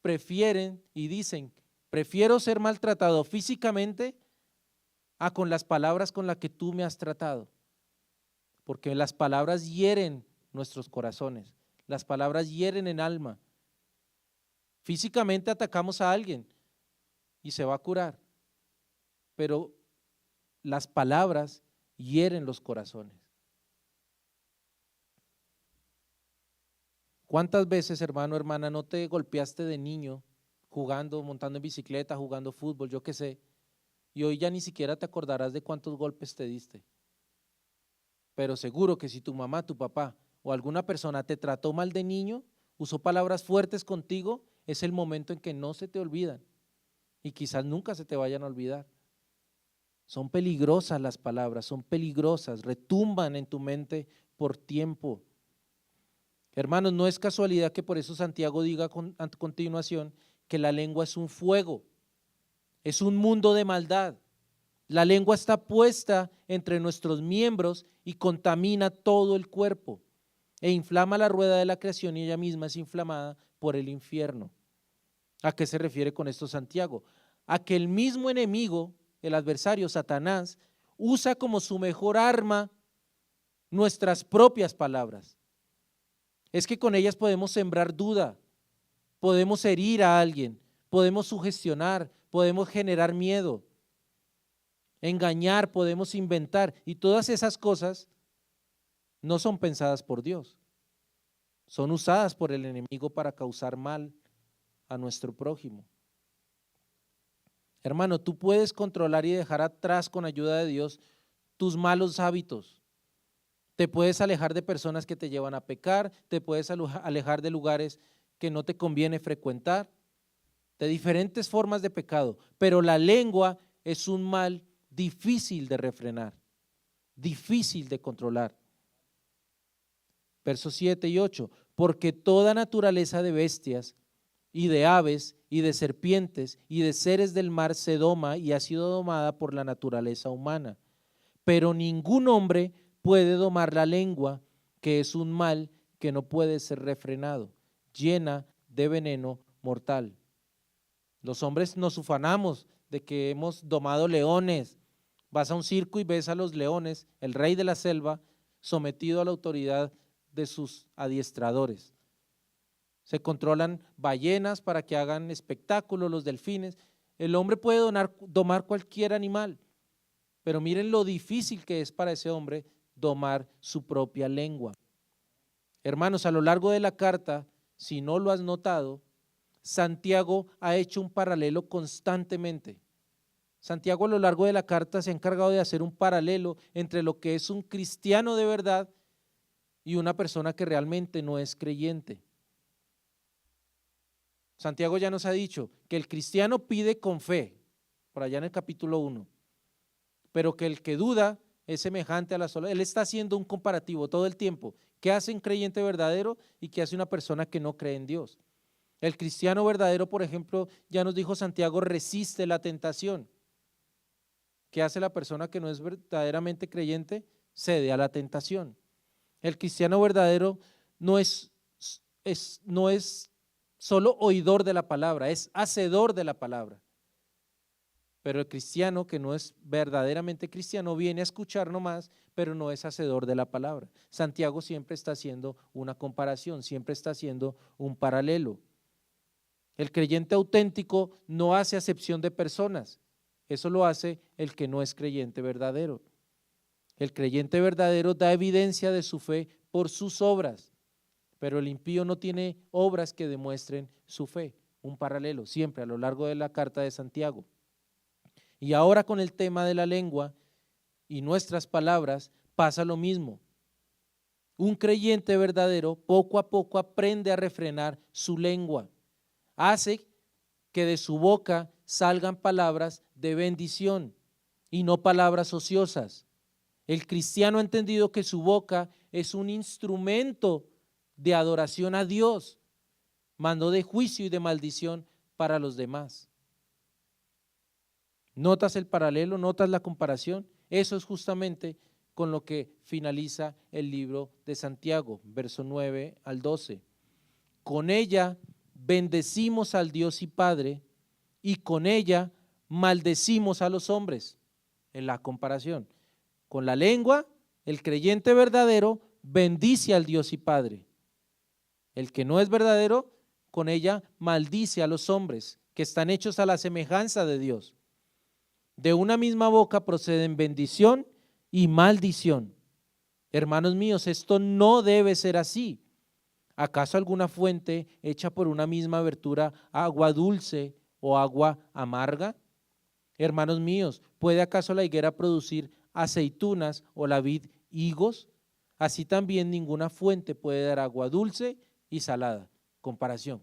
prefieren y dicen, prefiero ser maltratado físicamente a con las palabras con las que tú me has tratado, porque las palabras hieren nuestros corazones, las palabras hieren el alma. Físicamente atacamos a alguien y se va a curar, pero las palabras hieren los corazones. ¿Cuántas veces, hermano, hermana, no te golpeaste de niño jugando, montando en bicicleta, jugando fútbol, yo qué sé, y hoy ya ni siquiera te acordarás de cuántos golpes te diste? Pero seguro que si tu mamá, tu papá o alguna persona te trató mal de niño, usó palabras fuertes contigo, es el momento en que no se te olvidan y quizás nunca se te vayan a olvidar. Son peligrosas las palabras, son peligrosas, retumban en tu mente por tiempo. Hermanos, no es casualidad que por eso Santiago diga a continuación que la lengua es un fuego, es un mundo de maldad. La lengua está puesta entre nuestros miembros y contamina todo el cuerpo e inflama la rueda de la creación y ella misma es inflamada por el infierno. ¿A qué se refiere con esto Santiago? A que el mismo enemigo, el adversario Satanás, usa como su mejor arma nuestras propias palabras. Es que con ellas podemos sembrar duda, podemos herir a alguien, podemos sugestionar, podemos generar miedo, engañar, podemos inventar, y todas esas cosas no son pensadas por Dios, son usadas por el enemigo para causar mal a nuestro prójimo. Hermano, tú puedes controlar y dejar atrás con ayuda de Dios tus malos hábitos. Te puedes alejar de personas que te llevan a pecar, te puedes alejar de lugares que no te conviene frecuentar, de diferentes formas de pecado, pero la lengua es un mal difícil de refrenar, difícil de controlar. Versos 7 y 8, porque toda naturaleza de bestias y de aves y de serpientes y de seres del mar se doma y ha sido domada por la naturaleza humana, pero ningún hombre puede domar la lengua, que es un mal que no puede ser refrenado, llena de veneno mortal. Los hombres nos ufanamos de que hemos domado leones. Vas a un circo y ves a los leones, el rey de la selva, sometido a la autoridad de sus adiestradores. Se controlan ballenas para que hagan espectáculos, los delfines. El hombre puede domar cualquier animal, pero miren lo difícil que es para ese hombre domar su propia lengua. Hermanos, a lo largo de la carta, si no lo has notado, Santiago ha hecho un paralelo constantemente. Santiago a lo largo de la carta se ha encargado de hacer un paralelo entre lo que es un cristiano de verdad y una persona que realmente no es creyente. Santiago ya nos ha dicho que el cristiano pide con fe, por allá en el capítulo 1, pero que el que duda es semejante a la sola. Él está haciendo un comparativo todo el tiempo. ¿Qué hace un creyente verdadero y qué hace una persona que no cree en Dios? El cristiano verdadero, por ejemplo, ya nos dijo Santiago, resiste la tentación. ¿Qué hace la persona que no es verdaderamente creyente? Cede a la tentación. El cristiano verdadero no es solo oidor de la palabra, es hacedor de la palabra. Pero el cristiano que no es verdaderamente cristiano viene a escuchar nomás, pero no es hacedor de la palabra. Santiago siempre está haciendo una comparación, siempre está haciendo un paralelo. El creyente auténtico no hace acepción de personas, eso lo hace el que no es creyente verdadero. El creyente verdadero da evidencia de su fe por sus obras, pero el impío no tiene obras que demuestren su fe. Un paralelo siempre a lo largo de la carta de Santiago. Y ahora con el tema de la lengua y nuestras palabras pasa lo mismo. Un creyente verdadero poco a poco aprende a refrenar su lengua. Hace que de su boca salgan palabras de bendición y no palabras ociosas. El cristiano ha entendido que su boca es un instrumento de adoración a Dios, mando de juicio y de maldición para los demás. ¿Notas el paralelo? ¿Notas la comparación? Eso es justamente con lo que finaliza el libro de Santiago, verso 9 al 12. Con ella bendecimos al Dios y Padre, y con ella maldecimos a los hombres. En la comparación, con la lengua, el creyente verdadero bendice al Dios y Padre. El que no es verdadero, con ella maldice a los hombres, que están hechos a la semejanza de Dios. De una misma boca proceden bendición y maldición. Hermanos míos, esto no debe ser así. ¿Acaso alguna fuente hecha por una misma abertura agua dulce o agua amarga? Hermanos míos, ¿puede acaso la higuera producir aceitunas o la vid higos? Así también ninguna fuente puede dar agua dulce y salada. Comparación.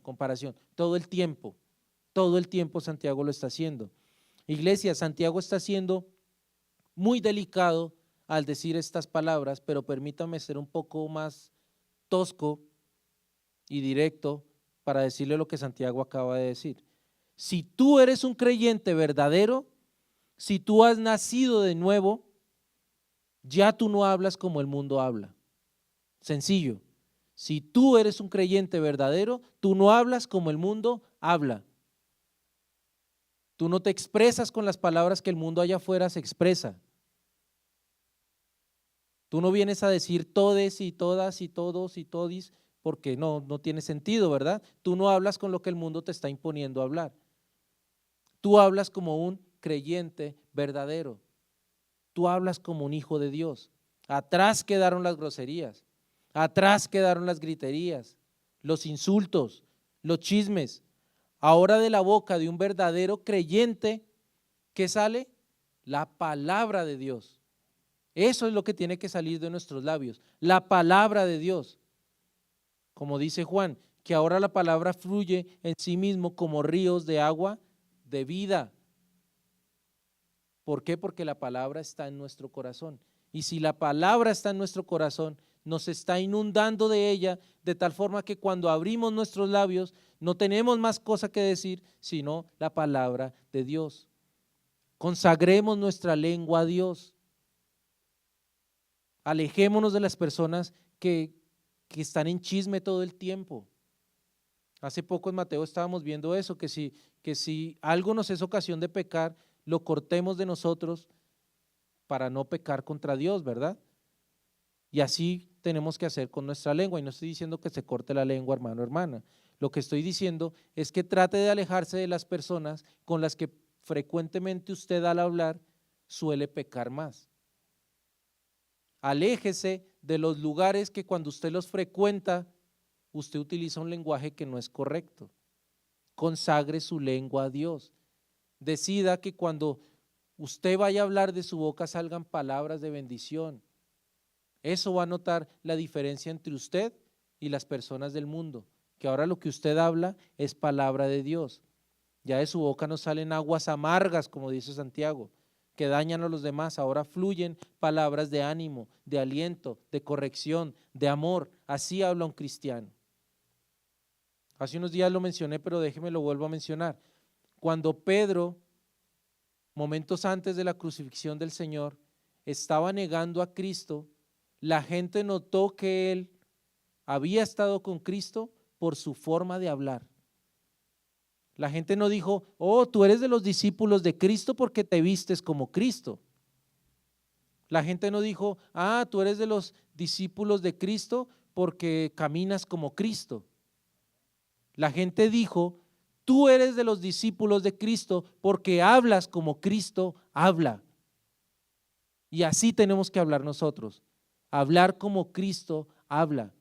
Todo el tiempo Santiago lo está haciendo. Iglesia, Santiago está siendo muy delicado al decir estas palabras, pero permítame ser un poco más tosco y directo para decirle lo que Santiago acaba de decir. Si tú eres un creyente verdadero, si tú has nacido de nuevo, ya tú no hablas como el mundo habla. Sencillo. Si tú eres un creyente verdadero, tú no hablas como el mundo habla. Tú no te expresas con las palabras que el mundo allá afuera se expresa. Tú no vienes a decir todes y todas y todos y todis porque no tiene sentido, ¿verdad? Tú no hablas con lo que el mundo te está imponiendo a hablar. Tú hablas como un creyente verdadero. Tú hablas como un hijo de Dios. Atrás quedaron las groserías, atrás quedaron las griterías, los insultos, los chismes. Ahora de la boca de un verdadero creyente, ¿qué sale? La palabra de Dios. Eso es lo que tiene que salir de nuestros labios, la palabra de Dios. Como dice Juan, que ahora la palabra fluye en sí mismo como ríos de agua de vida. ¿Por qué? Porque la palabra está en nuestro corazón. Y si la palabra está en nuestro corazón, nos está inundando de ella, de tal forma que cuando abrimos nuestros labios no tenemos más cosa que decir, sino la palabra de Dios. Consagremos nuestra lengua a Dios. Alejémonos de las personas que están en chisme todo el tiempo. Hace poco en Mateo estábamos viendo eso, que si algo nos es ocasión de pecar, lo cortemos de nosotros para no pecar contra Dios, ¿verdad? Y así tenemos que hacer con nuestra lengua. Y no estoy diciendo que se corte la lengua, hermano, hermana. Lo que estoy diciendo es que trate de alejarse de las personas con las que frecuentemente usted al hablar suele pecar más. Aléjese de los lugares que cuando usted los frecuenta, usted utiliza un lenguaje que no es correcto. Consagre su lengua a Dios. Decida que cuando usted vaya a hablar de su boca salgan palabras de bendición. Eso va a notar la diferencia entre usted y las personas del mundo, que ahora lo que usted habla es palabra de Dios. Ya de su boca no salen aguas amargas, como dice Santiago, que dañan a los demás. Ahora fluyen palabras de ánimo, de aliento, de corrección, de amor. Así habla un cristiano. Hace unos días lo mencioné, pero déjeme lo vuelvo a mencionar. Cuando Pedro, momentos antes de la crucifixión del Señor, estaba negando a Cristo, la gente notó que él había estado con Cristo por su forma de hablar. La gente no dijo, oh, tú eres de los discípulos de Cristo porque te vistes como Cristo. La gente no dijo, ah, tú eres de los discípulos de Cristo porque caminas como Cristo. La gente dijo, tú eres de los discípulos de Cristo porque hablas como Cristo habla. Y así tenemos que hablar nosotros, hablar como Cristo habla.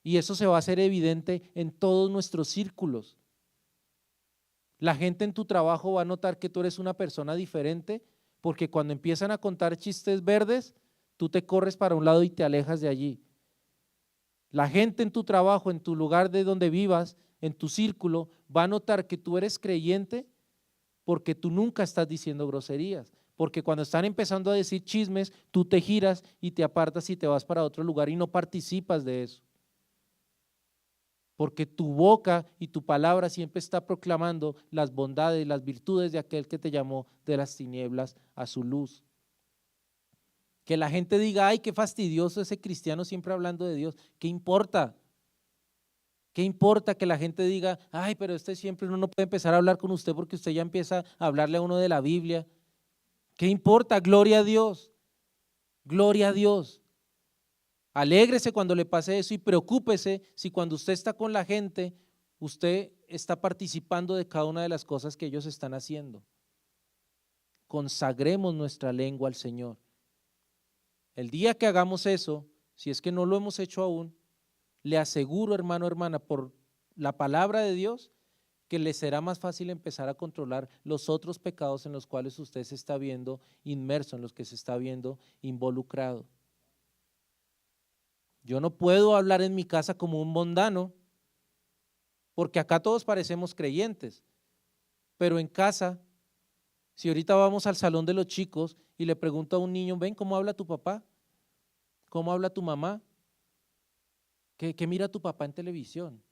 Y eso se va a hacer evidente en todos nuestros círculos. La gente en tu trabajo va a notar que tú eres una persona diferente porque cuando empiezan a contar chistes verdes, tú te corres para un lado y te alejas de allí. La gente en tu trabajo, en tu lugar de donde vivas, en tu círculo, va a notar que tú eres creyente porque tú nunca estás diciendo groserías. Porque cuando están empezando a decir chismes, tú te giras y te apartas y te vas para otro lugar y no participas de eso. Porque tu boca y tu palabra siempre está proclamando las bondades, las virtudes de aquel que te llamó de las tinieblas a su luz. Que la gente diga, ay, qué fastidioso ese cristiano siempre hablando de Dios. ¿Qué importa? ¿Qué importa que la gente diga, ay, pero siempre uno no puede empezar a hablar con usted porque usted ya empieza a hablarle a uno de la Biblia? ¿Qué importa? Gloria a Dios. Gloria a Dios. Alégrese cuando le pase eso y preocúpese si cuando usted está con la gente, usted está participando de cada una de las cosas que ellos están haciendo. Consagremos nuestra lengua al Señor. El día que hagamos eso, si es que no lo hemos hecho aún, le aseguro, hermano, hermana, por la palabra de Dios, que le será más fácil empezar a controlar los otros pecados en los cuales usted se está viendo inmerso, en los que se está viendo involucrado. Yo no puedo hablar en mi casa como un mundano, porque acá todos parecemos creyentes, pero en casa, si ahorita vamos al salón de los chicos y le pregunto a un niño, ven, ¿cómo habla tu papá? ¿Cómo habla tu mamá? ¿Qué mira tu papá en televisión?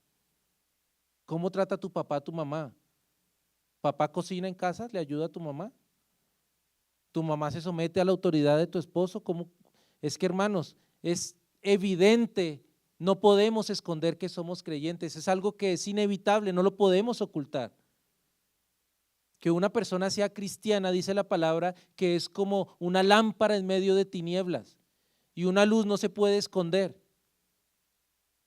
¿Cómo trata tu papá a tu mamá? ¿Papá cocina en casa? ¿Le ayuda a tu mamá? ¿Tu mamá se somete a la autoridad de tu esposo? ¿Cómo? Es que, hermanos, es evidente, no podemos esconder que somos creyentes, es algo que es inevitable, no lo podemos ocultar. Que una persona sea cristiana, dice la palabra, que es como una lámpara en medio de tinieblas y una luz no se puede esconder.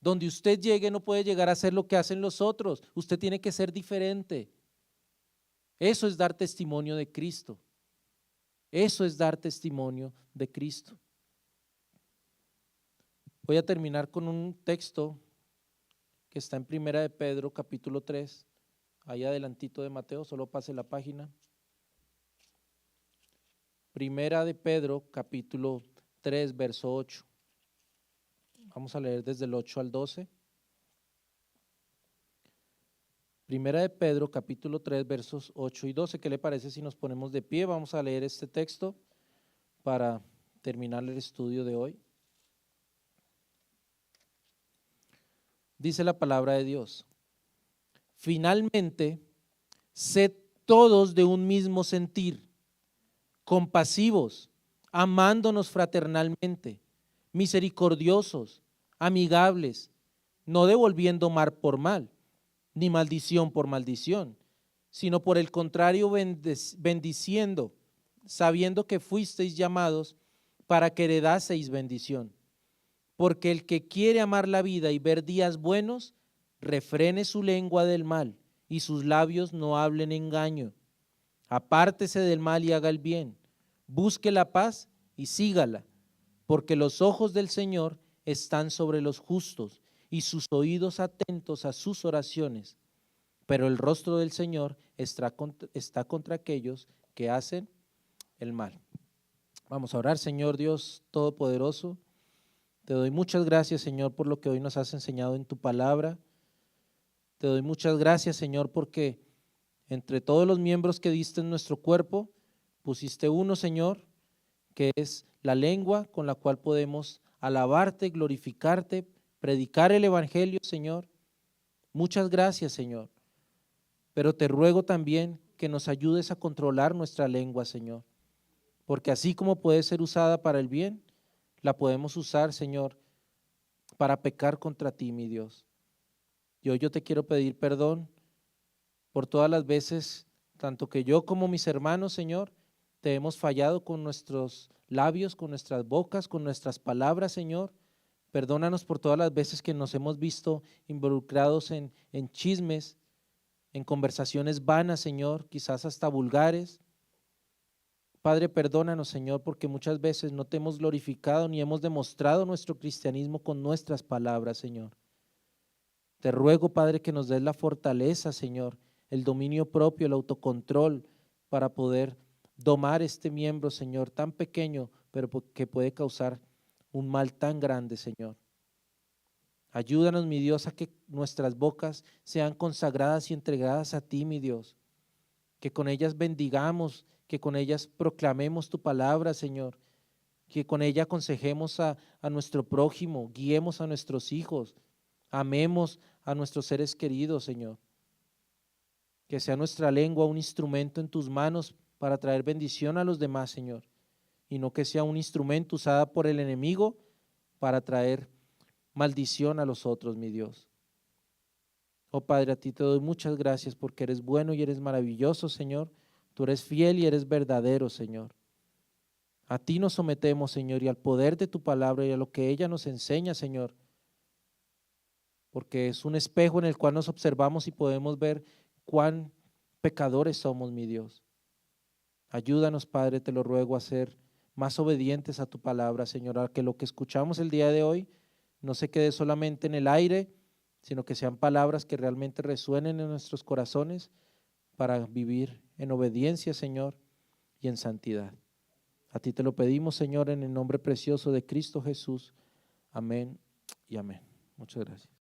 Donde usted llegue no puede llegar a hacer lo que hacen los otros, usted tiene que ser diferente. Eso es dar testimonio de Cristo. Eso es dar testimonio de Cristo. Voy a terminar con un texto que está en Primera de Pedro, capítulo 3, ahí adelantito de Mateo, solo pase la página. Primera de Pedro, capítulo 3, verso 8. Vamos a leer desde el 8 al 12. Primera de Pedro, capítulo 3, versos 8 y 12. ¿Qué le parece si nos ponemos de pie? Vamos a leer este texto para terminar el estudio de hoy. Dice la palabra de Dios: finalmente, sed todos de un mismo sentir, compasivos, amándonos fraternalmente, misericordiosos, amigables, no devolviendo mal por mal, ni maldición por maldición, sino por el contrario bendiciendo, sabiendo que fuisteis llamados para que heredaseis bendición. Porque el que quiere amar la vida y ver días buenos, refrene su lengua del mal y sus labios no hablen engaño. Apártese del mal y haga el bien, busque la paz y sígala, porque los ojos del Señor están sobre los justos y sus oídos atentos a sus oraciones, pero el rostro del Señor está contra aquellos que hacen el mal. Vamos a orar. Señor Dios Todopoderoso, te doy muchas gracias, Señor, por lo que hoy nos has enseñado en tu palabra. Te doy muchas gracias, Señor, porque entre todos los miembros que diste en nuestro cuerpo, pusiste uno, Señor, que es la lengua con la cual podemos alabarte, glorificarte, predicar el evangelio, Señor. Muchas gracias, Señor. Pero te ruego también que nos ayudes a controlar nuestra lengua, Señor, porque así como puede ser usada para el bien, la podemos usar, Señor, para pecar contra ti, mi Dios. Y hoy yo te quiero pedir perdón por todas las veces, tanto que yo como mis hermanos, Señor, te hemos fallado con nuestros labios, con nuestras bocas, con nuestras palabras, Señor. Perdónanos por todas las veces que nos hemos visto involucrados en chismes, en conversaciones vanas, Señor, quizás hasta vulgares. Padre, perdónanos, Señor, porque muchas veces no te hemos glorificado ni hemos demostrado nuestro cristianismo con nuestras palabras, Señor. Te ruego, Padre, que nos des la fortaleza, Señor, el dominio propio, el autocontrol para poder domar este miembro, Señor, tan pequeño, pero que puede causar un mal tan grande, Señor. Ayúdanos, mi Dios, a que nuestras bocas sean consagradas y entregadas a ti, mi Dios, que con ellas bendigamos, que con ellas proclamemos tu palabra, Señor, que con ella aconsejemos a nuestro prójimo, guiemos a nuestros hijos, amemos a nuestros seres queridos, Señor. Que sea nuestra lengua un instrumento en tus manos para traer bendición a los demás, Señor, y no que sea un instrumento usado por el enemigo para traer maldición a los otros, mi Dios. Oh Padre, a ti te doy muchas gracias porque eres bueno y eres maravilloso, Señor. Tú eres fiel y eres verdadero, Señor. A ti nos sometemos, Señor, y al poder de tu palabra y a lo que ella nos enseña, Señor, porque es un espejo en el cual nos observamos y podemos ver cuán pecadores somos, mi Dios. Ayúdanos, Padre, te lo ruego, a ser más obedientes a tu palabra, Señor, a que lo que escuchamos el día de hoy no se quede solamente en el aire, sino que sean palabras que realmente resuenen en nuestros corazones para vivir en obediencia, Señor, y en santidad. A ti te lo pedimos, Señor, en el nombre precioso de Cristo Jesús. Amén y amén. Muchas gracias.